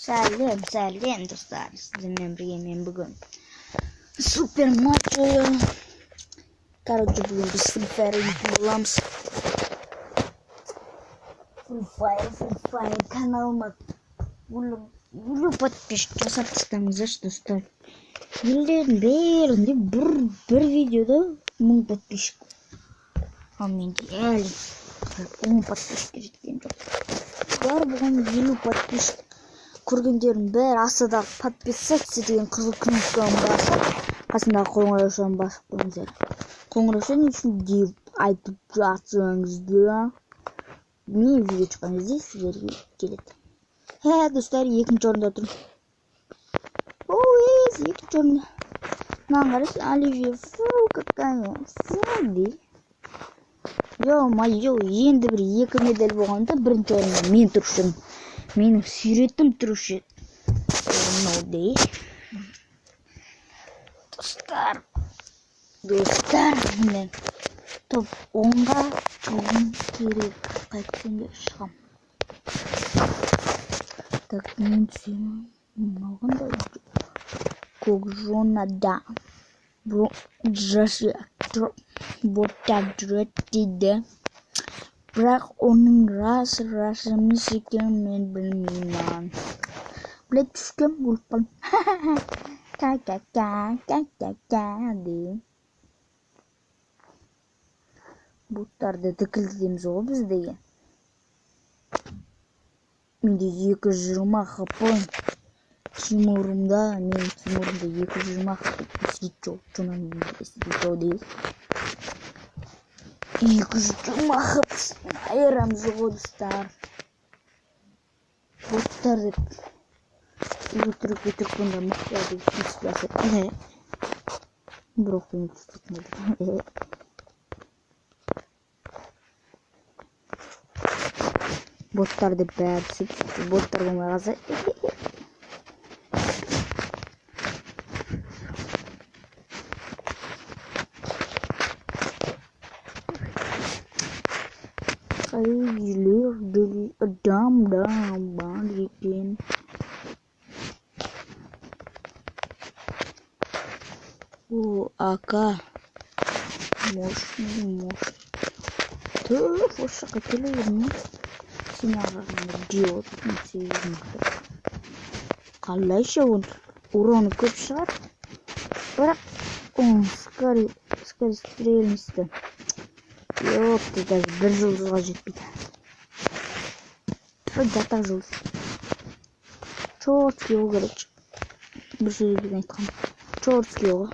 Сәлем достар, сіздермен бірге мен бүгін супер матч ойын. Короче, бүгін біз Free Fire ойнайтын боламыз. Free Fire каналыма елу подписчик жасап тастаңыздаршы достар. Елдердің бәрінде бір видеода 1000 подписчик. Ал менде әлі 10 подписчикке жеткен жоқ. Бар бұған 50 подписчик көргендердің бәрі астадағы подписаться деген қызыл кнопканы басып, қасындағы қоңыраушаны басып қойыңыздар. Қоңыраушы не үшін деп айтып жатсаңыздар, мен видео шыққан кезде сіздерге келеді. Достар, екінші орында тұрмын. Екінші орында. Мынаған қарайсыз, Оливия, какая фу. Ё-моё, енді бір 2 медаль болғанда бірінші орында мен тұрушым. Менің сүйретім тұрушы. Мынау достар, мен топ 10-ға шығуым керек. Қайтсем де шығам. Так, мен түсемін. Мынауғанда көкжонада. Бұл жасы боттап жүреді дейді. Бірақ оның рас емес екенін мен білмеймін. Білет түскем болып қалым. Ка-ка-ка-ка-ка-ка боттарды тікілдеміз ғой біз деген. Менде 220 хп. Тимурымда 220 хп. Сидчо, чонан сидчо дейді. 220 хп айырамыз ғой достар. Боттар деп өтірік бұнда мықтар деп түсіп бірақ мен түстетмеді. Боттар деп бәрі түсіп, боттар болмай қалса. Қайлер адам бар екен. О, ака. Мощный. Түф, осы қателі еріне. Сен ағағын идиотын сейізін. Қалайша уроны көп шығар. Бірақ, скорее стрельністі. Ёпты, даже бір жылдызға жетпейді. Жатақ жылдыз. Чорткий оғы керек. Бір сөйлеген айтқам. Чорткий оғы.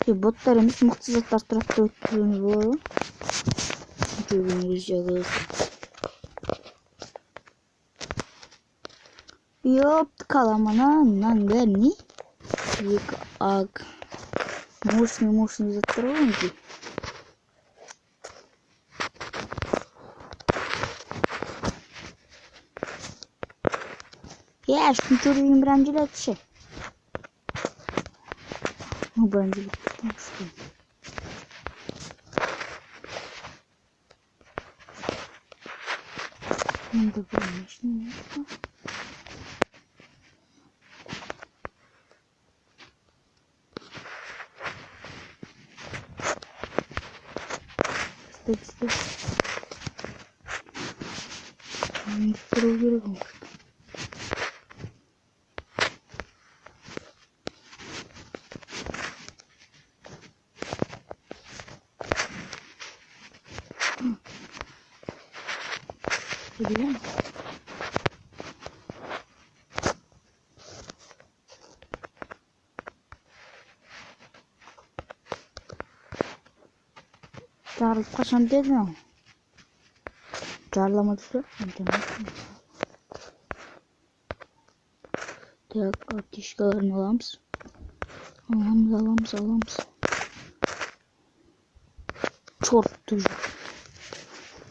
Боттар емес, мықты заттар тұрақта өттірген болады. Жүргеніңіз жағыз. Ёпты, қаламынан бәріне. Екі аг. Мощный заттар оғын. Я ж ничего не бранжилет ще. Ну, бранжилет, потому что... Надо конечно. Стой. Не вторую. Берем. Жарылып қашан деді? Жарыламады. Так, аптечкаларын аламыз. Аламыз. Чорт түзі.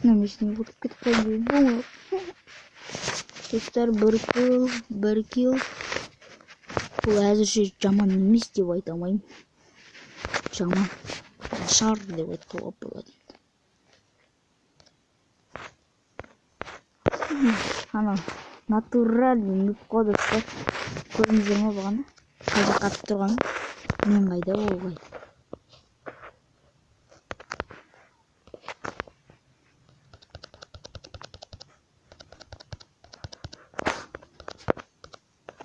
Намесіне бұтып кетіп қойын бұл. Достар, бір килл. Бұл әзірше жаман емес деп айта алмайым. Жаман. Нашар деп айтуға болады. Ана натуральный нутқо достар. Көрдіңіздер ме бағана? Қай жаққа атып тұрғанын? Мен қайда, ол қайда?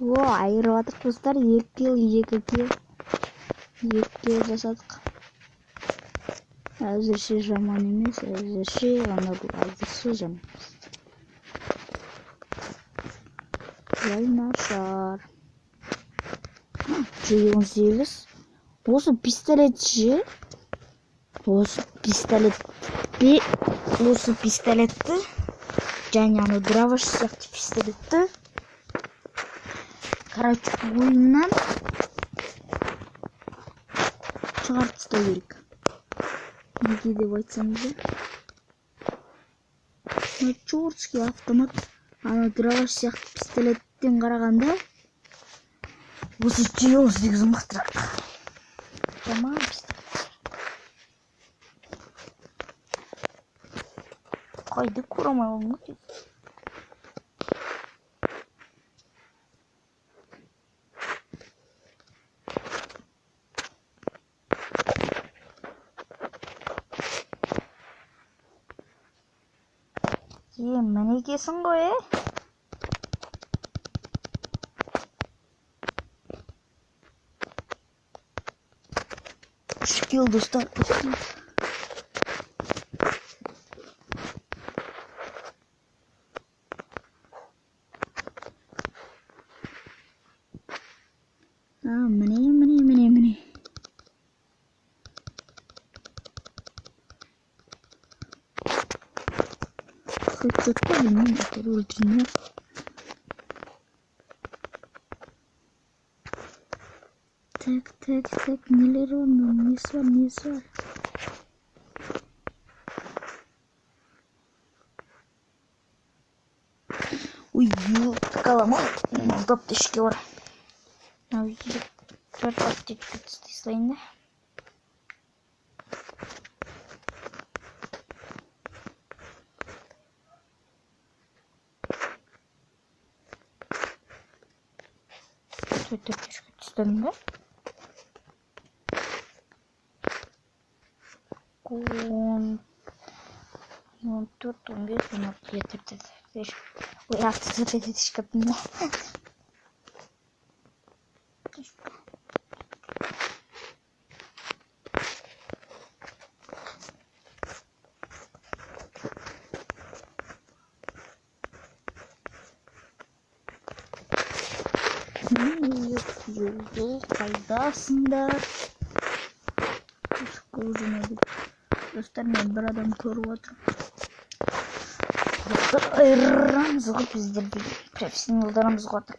О, айырып атырық достар. 2 килл жасадық. Әзірше жаман емес, әзірше ғана бұл, әзірше жаман емес. Жай нашар. G18. Осы пистолетші. Осы пистолетті. Және аны драваш сияқты пистолетті. Короче, ойыннан шығарып тастау керек. Неге деп айтсаңыз, чёртский автомат, ана драваш сияқты пистолеттен қарағанда осы G18 мықтырақ. Жаман пистолет. Қайда көремай алмай. Мінекесің ғой, Шкил достар. Міне. Хэдшотқа білмеймін, әйтеуір өлтірмей. Так, нелер оның, несі бар. Ой, қаламай, аптечке бар. Үйде 4 аптечке тыстай слайын да. Аптечке тыстадым да. 14, 15, 16, 17. Ой, аптечке тыстадым. Қайдасыңдар? Достар, мен бір адам көріп отырмын. Достар, айырамыз ғой біздерге. Профессионалдарымыз ғой отыр.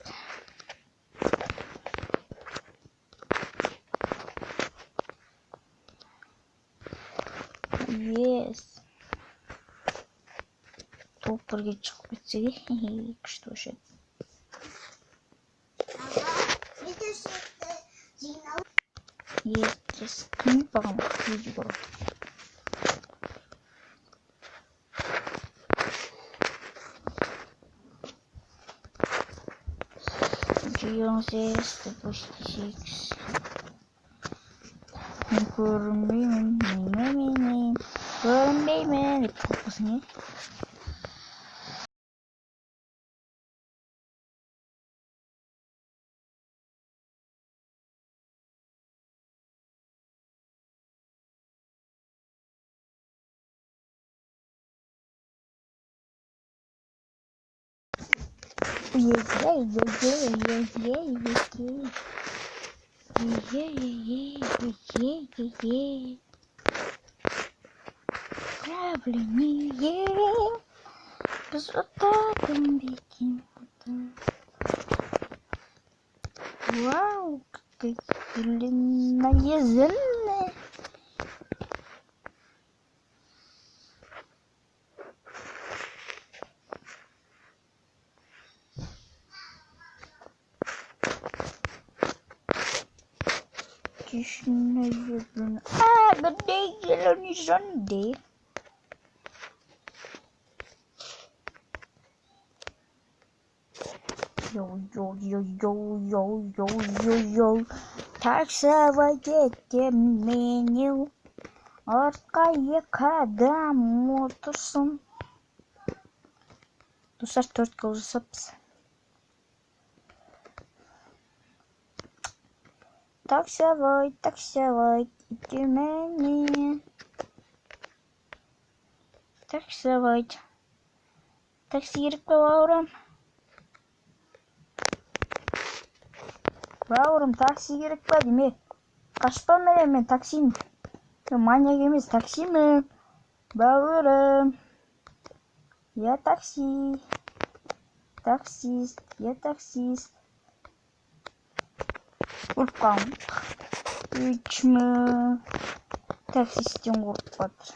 Yes. Топ-1-ге шығып кетсеге, күшті өшеді. Yes, кім бағам видео көріп. G18, 8. Мен көрінбеймін, деп қалпасың, Біз ұтатын бекен ұтын. Вау, какая длинная зелная. Тишина зеленая. Где зеленый зонды? Йоу. Таксовать кетем меню. Артқа екі адам отырсын. Достар, 4 қыл жасаппыз. Таксовать, иди мене. Таксовать. Такси керек пе, бауырым? Бауырым, такси керек пе деме? Қашпа мен таксимін. Маньяк емес, таксимін. Бауырым. Я такси. Таксист, я таксист. Ұрып қалдым. Чмө. Таксистен қорқып жатыр.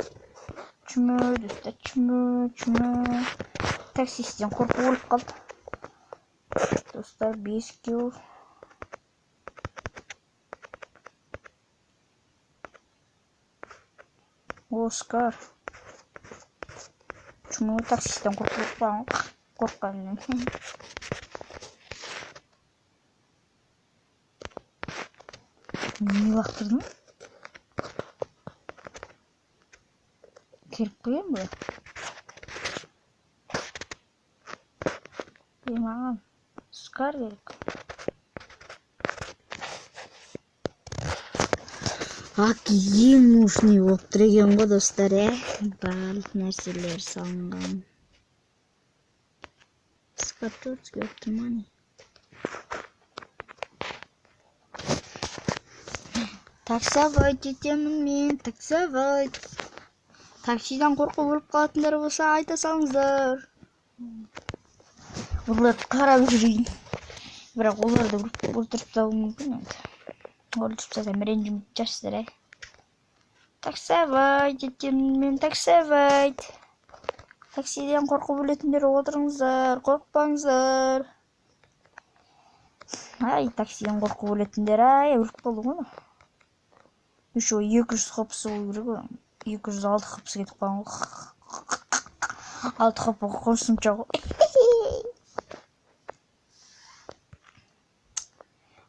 Чмө, достар, чмө. Таксистен қорқып өліп қалды. Достар, 5 кил. Оскар. Чмө, таксистен қорқып қорққаннан. Не лақтырдың? Керіп қоям ба? Маған Оскар керек. Ең нужный болып тұр екен ғой, достар, барлық нәрселер салынған. Скатырский болып тұр ма не? Таксовать етемін мен, таксовать. Таксиден қорқып өліп қалатындар болса айта салыңыздар. Оларды қарап жүрейін. Бірақ оларды өлтіріп тауы мүмкін енді. Өлтіріп тастасам ренжімейді жассыздар, Таксовать етемін мен, таксовать. Таксиден қорқып өлетіндер отырыңыздар, қорқпаңыздар. Таксиден қорқып өлетіндер, өліп қалды ғой. Еще 200 қопсы болу керек ғой. 206 қопсы кетіп қалған ғой. 6 қопыға қосымша ғой.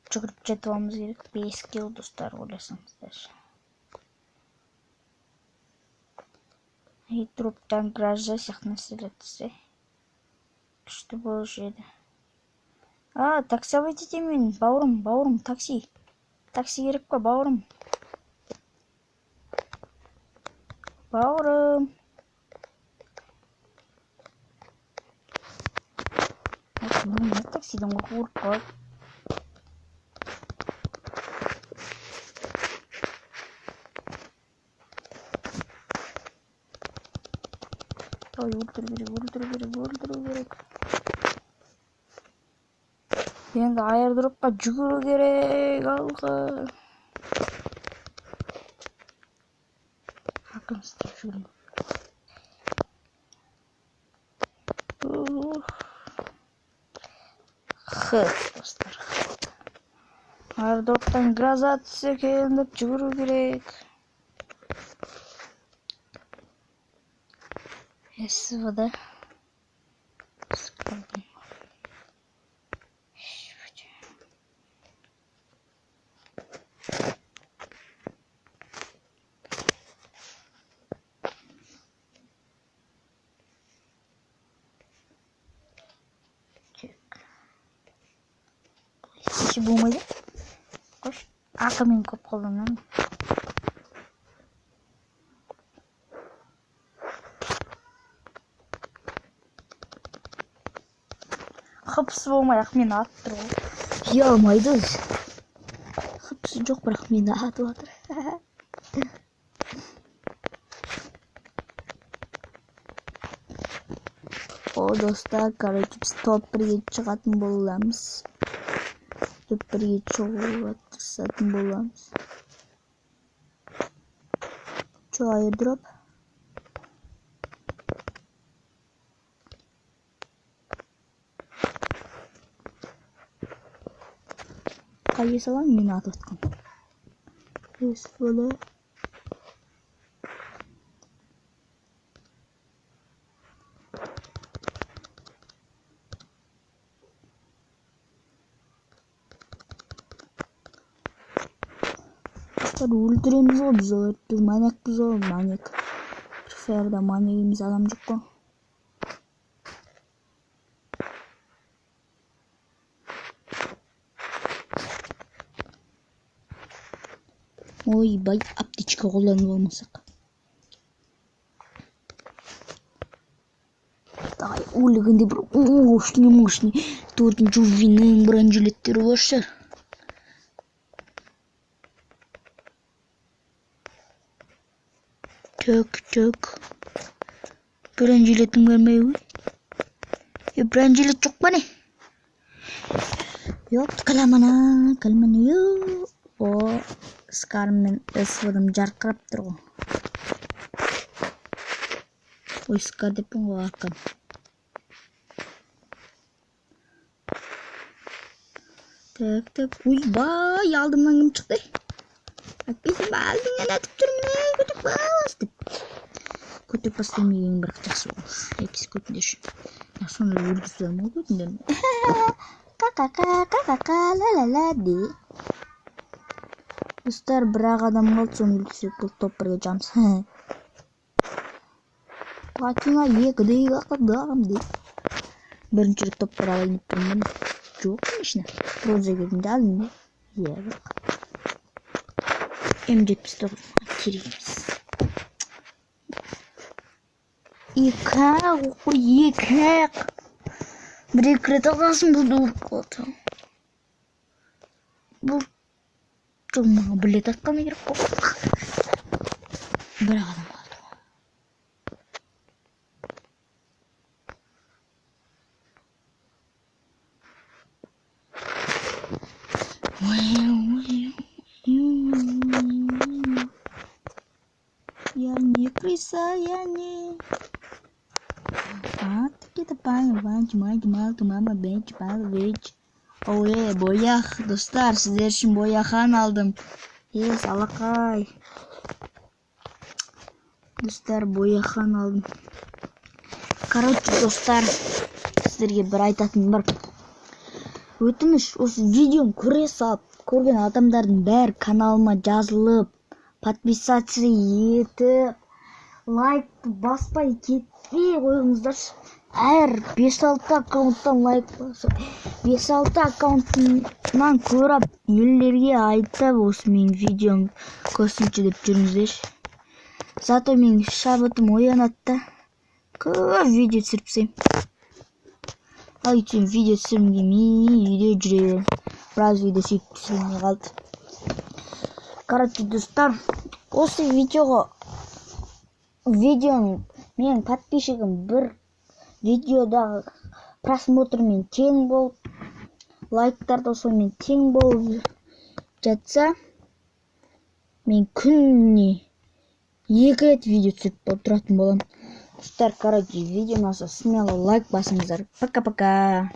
Жүгіріп жетіп аламыз керек. 5 кил, достар, ойласаңыздар. Труптан гража сияқты нәрселер түссе. Күшті болушы еді. Таксовать етемін, бауырым, такси. Такси керек па, бауырым? Бауырым. Мен таксиден қорқып қалды. Өлтіру керек. Енді аэродропқа жүгіру керек, алға. Ақыныстар жүгіру. Достар. Аэродроптан гроза түссе екен деп жүгіру керек. СВД. Болмайды. Қош, ақымен көп қолданамын. Қыпсы болмай, ақмен атып тұр ғой. Ұялмайды өзі. Қыпсы жоқ, бірақ мені атып атыр. Достар, короче, біз топ-1-ге шығатын боламыз. Топ-1-ге шығуға тырысатын боламыз. Чо, аирдроп? Қайы салам, мені атып атқан. Болды. өлтіреміз ғой біз оларды. Біз маньякпыз ғой, маньяк. Ферда маньяк емес адам жоқ қой. Ойбай, аптечка қолданып алмасақ. Давай, өлігінде бір мощный 4-ші уровеньнің бронежилеттері бар шығар. Тök. Bronежилетің бар ма ой? Бронежилет жоқ па не? Yok, kalamana yok. O Scar'ın ısırım jarqırап тұр ғой. Ой, Scar деппін ғой арқам. Так. Ойбай, алдымнан кім шықты? Әкпесін ба, алдыңнан әтіп тұрмын, көтек бас деп. Көтек бас демеген бір жақсы болмыш. Әкесі көтіндеші. Соны өргізді ма көтінден? Ка ла де. Достар, бір-ақ адам қалды, соны үлгісек бұл топ бірге жамыз. Платина екідей қақыдағым де. Бірінші рет топ бір алайын тұрмын. Жоқ, конечно. Проза кезінде алдым не? Бірақ. М79 кереміз. Екі. Бір-екі рет алғасын бұл ұрып қалды. Бұл Маған білет атқаны керек қой. Бір адам қалды. Я не крыса, я не... Kita mama bench. Ой, бояқ, достар, сіздер үшін бояқан алдым. Салақай. Достар, бояқан алдым. Короче, достар, сіздерге бір айтатын бар. Өтініш, осы видеоны көре салып, көрген адамдардың бәрі каналыма жазылып, подписаться етіп, лайкты баспай кетпей қойыңыздаршы. Әр 5-6 аккаунттан лайк басып, 5-6 аккаунтынан көріп, елдерге айтып, осы мен видеом көсінші деп жүріңіздерші. Зато мен шабытым оянатта. Көп видео түсіріпсем. Ал үйтсем видео түсірмегенмен үйде жүре. Біраз видео сөйтіп түсірмей қалды. Короче, достар, осы видеоның менің подписчигім бір видеодағы просмотрмен тең болып, лайктарды сонымен тең болып жатса, мен күніне 2 рет видео түсіріп тұратын болам. Достар, короче, видео ұнаса смело лайк басыңыздар. Пока-пока.